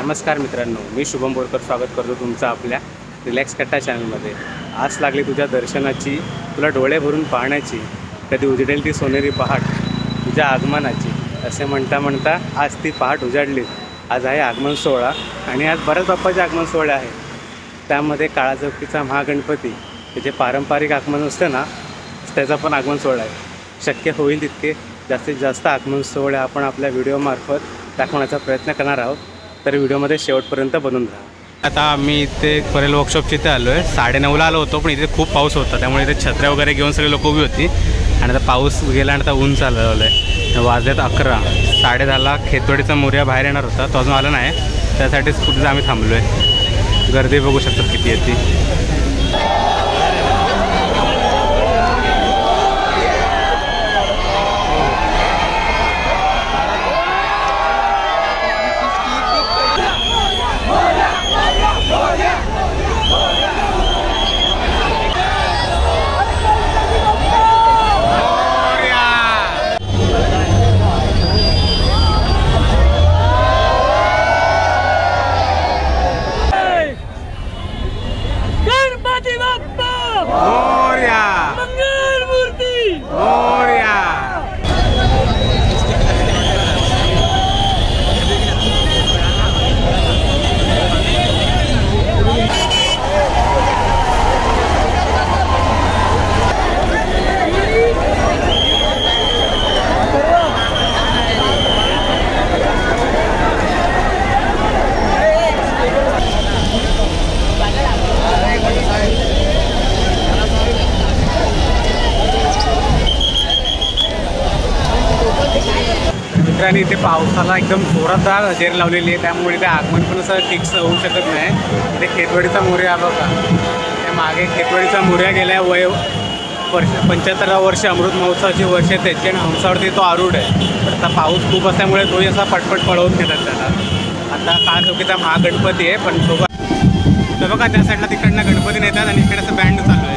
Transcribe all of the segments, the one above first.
नमस्कार मित्रांनो, मी शुभम बोरकर स्वागत करतो तुमचं आपल्या रिलॅक्स कट्टा चॅनलमध्ये। आज लागली तुझ्या दर्शनाची, तुला डोळे भरून पाहण्याची, कधी उजडेल ती सोनेरी पहाट तुझ्या आगमनाची, असे म्हणता म्हणता आज ती पहाट उजाडली। आज आहे आगमन सोहळा आणि आज बऱ्याच बाप्पाचे आगमन सोहळे आहे। त्यामध्ये काळा चौकीचा महागणपती हे जे पारंपरिक आगमन असतं ना, त्याचा पण आगमन सोहळा आहे। शक्य होईल तितके जास्तीत जास्त आगमन सोहळे आपण आपल्या व्हिडिओमार्फत दाखवण्याचा प्रयत्न करणार आहोत, तर व्हिडिओमध्ये शेवटपर्यंत बनून राहा। आता आम्ही इथे परेल वर्कशॉपच्या इथे आलो आहे। 9:30ला आलो होतो, पण इथे खूप पाऊस होता, त्यामुळे इथे छत्र्या वगैरे घेऊन सगळे लोक उभी होती आणि आता पाऊस गेला आणि आता ऊन चाललं आहे। वाजलेत 11, 10:30ला खेतवाडीचा मोर्या बाहेर येणार होता, तो अजून आला नाही, त्यासाठीच कुठेच आम्ही थांबलो आहे। गर्दी बघू शकतो किती येते। आणि इथे पावसाला एकदम जोरात हजेरी लावलेली आहे, त्यामुळे इथे आगमन पण असं फिक्स होऊ शकत नाही। इथे खेतवाडीचा मोर्या बघा, त्या मागे खेतवाडीचा मोर्या गेल्या 75 वर्ष अमृत महोत्सवाची वर्ष त्याची, आणि हंसावरती तो आरूढ आहे। तर आता पाऊस खूप असल्यामुळे तोही असा पटपट पळवून घेतात त्याला। आता काळा चौकीचा महागणपती आहे, पण तो बघा त्या साईडला तिकडनं गणपती नेतात आणि इकडे असं बँड चालू आहे।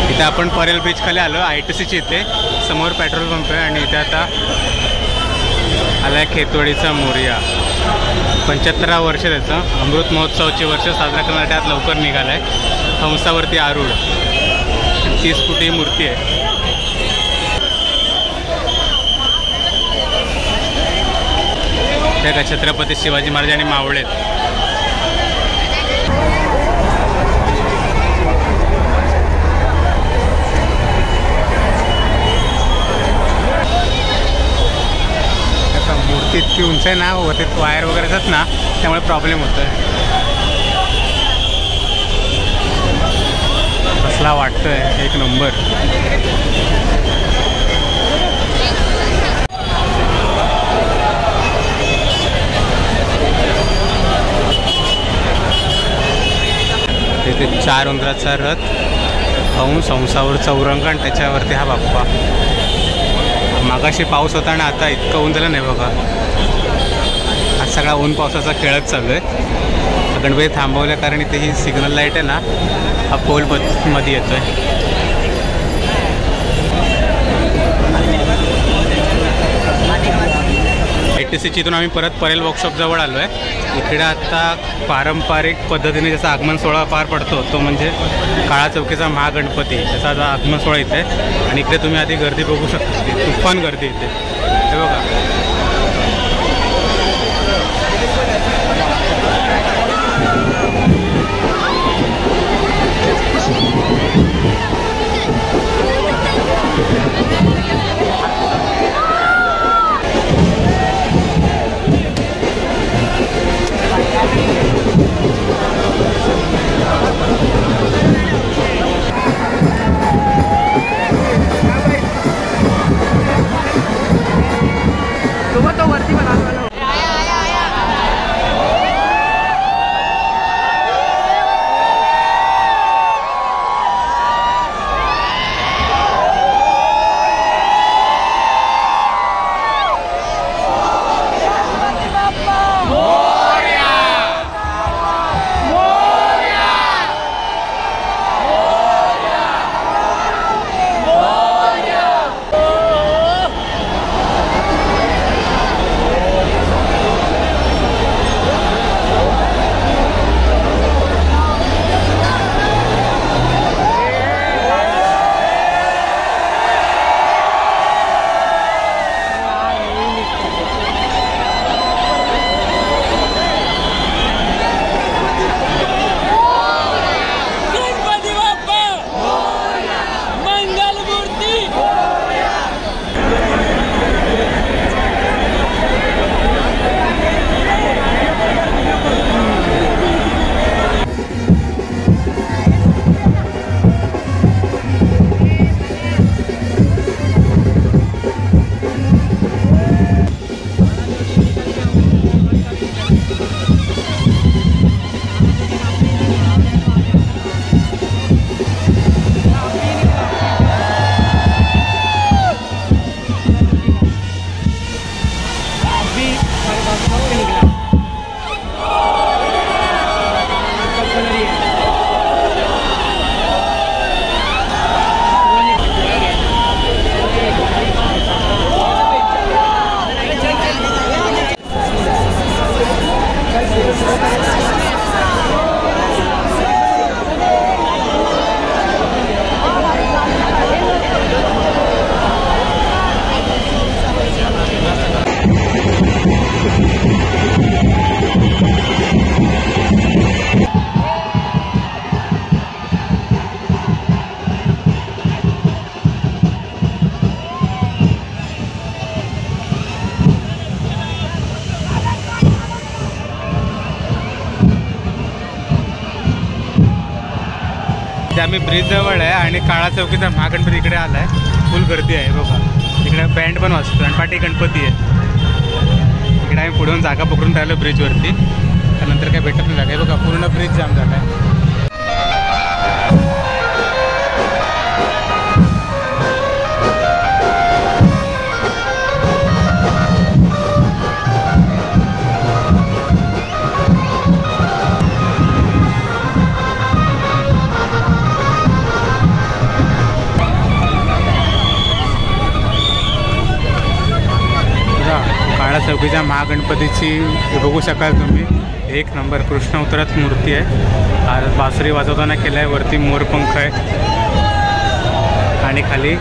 इथे आपण परेल बीच खाली आलो, ITCच्या इथे समोर पेट्रोल पंप आहे, आणि इथे आता आला आहे खेतवाडीचा मोर्या। 75 वर्ष त्याचं अमृत महोत्सवाची वर्ष साजरा करण्यासाठी आज लवकर निघाला आहे। हंसावरती आरूढ 30 फुटी मूर्ती आहे। त्या छत्रपती शिवाजी महाराज आणि मावळेत। मूर्ती इतकी उंच आहे ना, वरती वायर वगैरे असतात ना, त्यामुळे प्रॉब्लेम होतो आहे। कसला वाटतोय, एक नंबर। तिथे 4 उंदराचा रथ, हंस, हंसावर चौरंग, त्याच्यावरती हा बाप्पा। मागाशी पाऊस होता आणि आता इतकं ऊन झालं नाही बघा। आज सगळा ऊन पावसाचा खेळच चालू आहे। गणपती थांबवल्या कारण इथे ही सिग्नल लाईट आहे ना, हा पोल मध्ये येतोय। ITCच्या इथून आम्ही परत परेल वर्कशॉप जवळ आलो आहे। इकडे आता पारंपरिक पद्धतीने जसा आगमन सोहळा पार पडतो, तो म्हणजे काळा चौकीचा महागणपती, त्याचा आगमन सोहळा इथे। आणि इकडे तुम्ही आधी गर्दी बघू शकता, तुफान गर्दी इथे, हे बघा। ते आम्ही ब्रिज जवळ आहे आणि काळा चौकीचा महागणपती इकडे आला आहे. फुल गर्दी आहे बघा. इकडे बँड पण वाजतो आणि पाठी गणपती आहे. इकडे आम्ही पुढून जागा पकडून राहिलो ब्रिजवरती. त्यानंतर काय भेटत नाही जागा. बघा पूर्ण ब्रिज जाम झाला आहे. काळा चौकीच्या महागणपतीची बघू शकाल तुम्ही. एक नंबर कृष्ण अवतारात मूर्ती आहे. आज बासरी वाजवताना केलं आहे. वरती मोरपंख आहे आणि खाली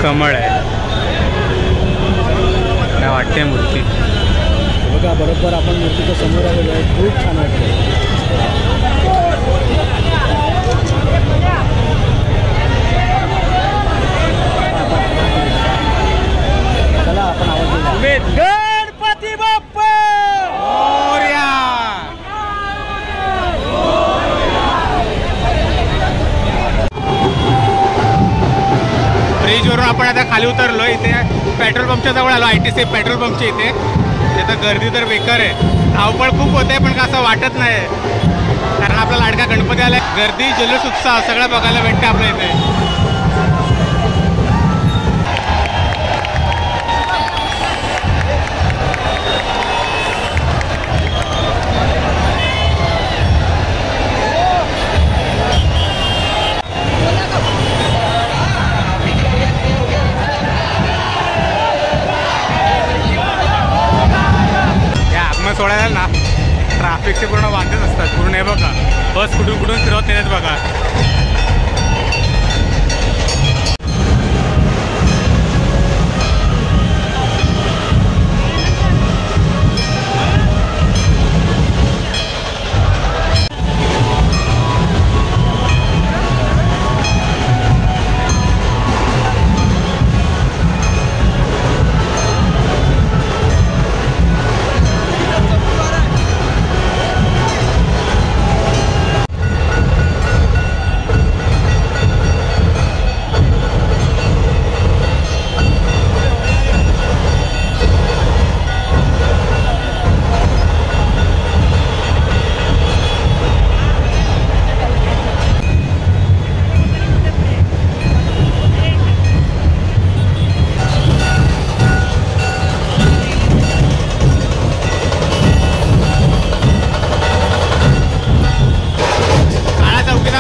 कमळ आहे. काय वाटते मूर्ती बघा. बरोबर आपण मूर्तीच्या समोर आलेलो आहे. खूप छान वाटतं. चला आपण आवाज देऊ. गणपती बाप्पा मोरया. ब्रिजवरून आपण आता खाली उतरलो. इथे पेट्रोल पंपच्या जवळ आलो. ITC पेट्रोल पंपच्या इथे. तिथं गर्दी तर बेकार आहे. धावपळ खूप होते पण असं वाटत नाही कारण आपला लाडका गणपती आला. गर्दी जल्लोष उत्साह सगळं बघायला भेटते आपल्या इथे. सोडायला ना ट्रॅफिकचे पूर्ण वांदेच असतात. पूर्ण हे बघा बस कुठून कुठून फिरवत नेतात बघा.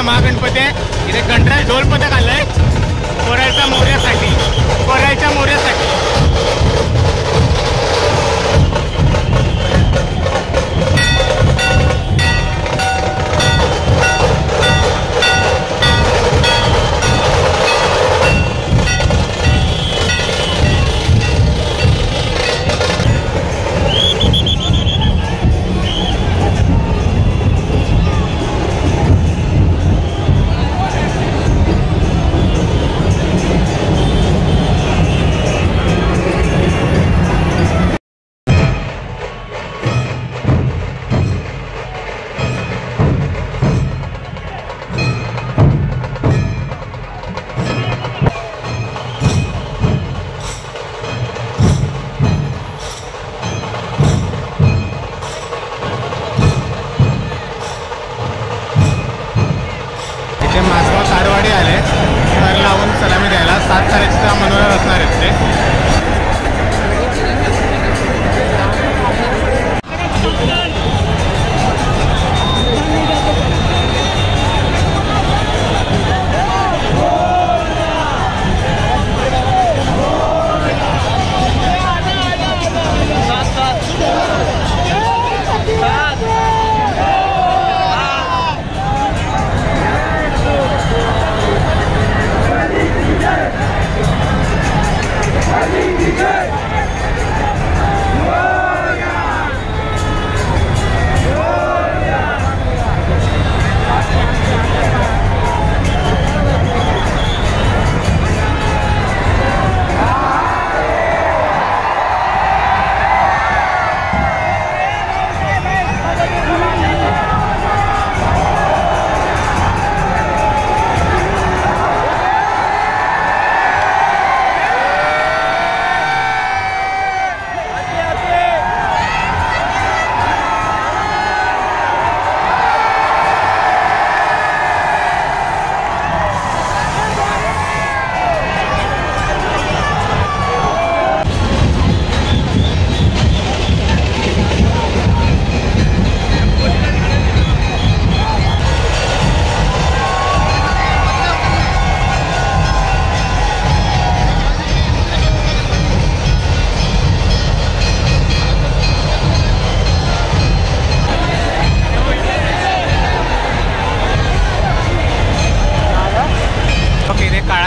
महागणपती आहे. इथे गणराज ढोल पथक आलंय कोरायच्या मोर्यासाठी. कोरायच्या मोर्यासाठी सलामी द्यायला 7 तारखेचा मनोरा असणार आहेत ते.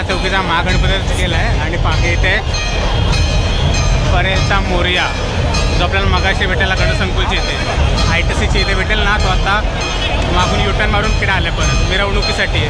काळा चौकीचा महागणपतीच केला आहे आणि पाठी इथे परेलचा मोरया जो आपल्याला मगाशी भेटेल गणसंकुलची इथे ITCची इथे भेटेल ना, तो आता मागून युटर्न मारून किडा आल्या परत मिरवणुकीसाठी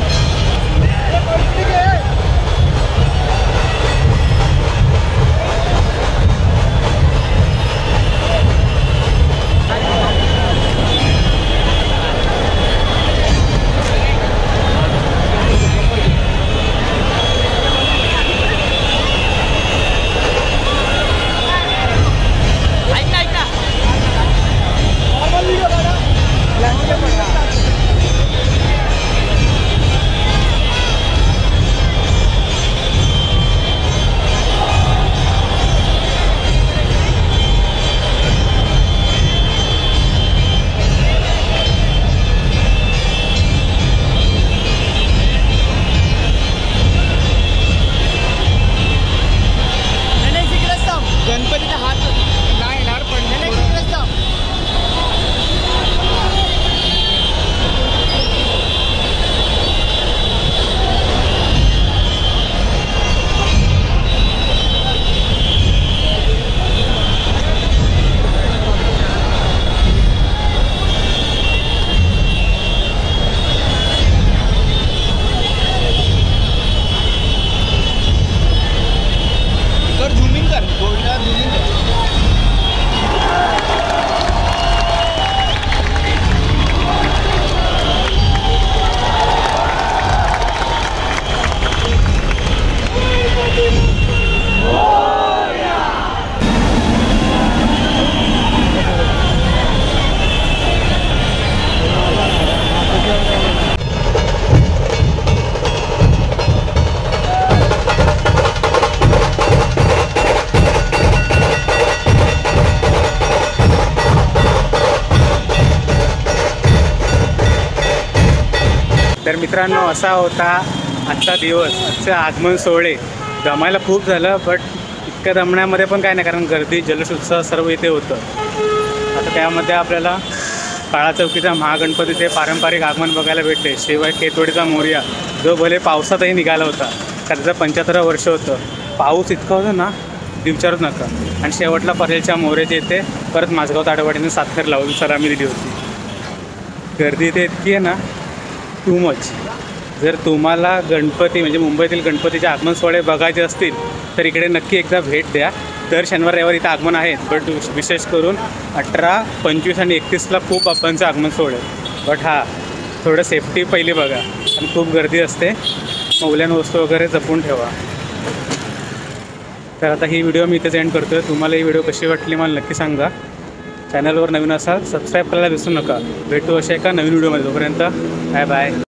गणपतीचा हात नाही येणार पण कर झुमिंग कर गोल्डा झुमिंग कर तर मित्रांनो, असा होता आजचा दिवस. आजचं आगमन सोहळे जमायला खूप झालं, बट इतक्या जमण्यामध्ये पण काय नाही, कारण गर्दी जल्लोष उत्सव सर्व इथे होतं. आता त्यामध्ये आपल्याला काळा चौकीचा महागणपतीचे पारंपरिक आगमन बघायला भेटले. शिवाय केतोडीचा मोरया जो भले पावसातही निघाला होता, कारण त्याचं 75 वर्ष होतं. पाऊस इतका होता ना, विचारूच नका. आणि शेवटला परेलच्या मोऱ्याचे इथे परत माझगाव ताडवाडीने साखर लावून सलामी दिली होती. गर्दी इथे इतकी आहे ना, टू मच. जर तुम्हाला गणपती म्हणजे मुंबईतील गणपतीचे आगमन सोहळे बघायचे असतील तर इकडे नक्की एकदा भेट द्या. दर शनिवार रविवारी इथं आगमन आहेत, बट विशेष करून 18, 25 आणि 31ला खूप बाप्पांचे आगमन सोहळे. बट थोडं सेफ्टी पहिली बघा, आणि खूप गर्दी असते. मौल्यवान वस्तू वगैरे जपून ठेवा. तर आता ही व्हिडिओ मी इथेच एंड करतो आहे. तुम्हाला ही व्हिडिओ कशी वाटली मला नक्की सांगा. चॅनलवर नवीन असाल सबस्क्राईब करायला विसरू नका. भेटू अशा एका नवीन व्हिडिओमध्ये. तोपर्यंत बाय बाय.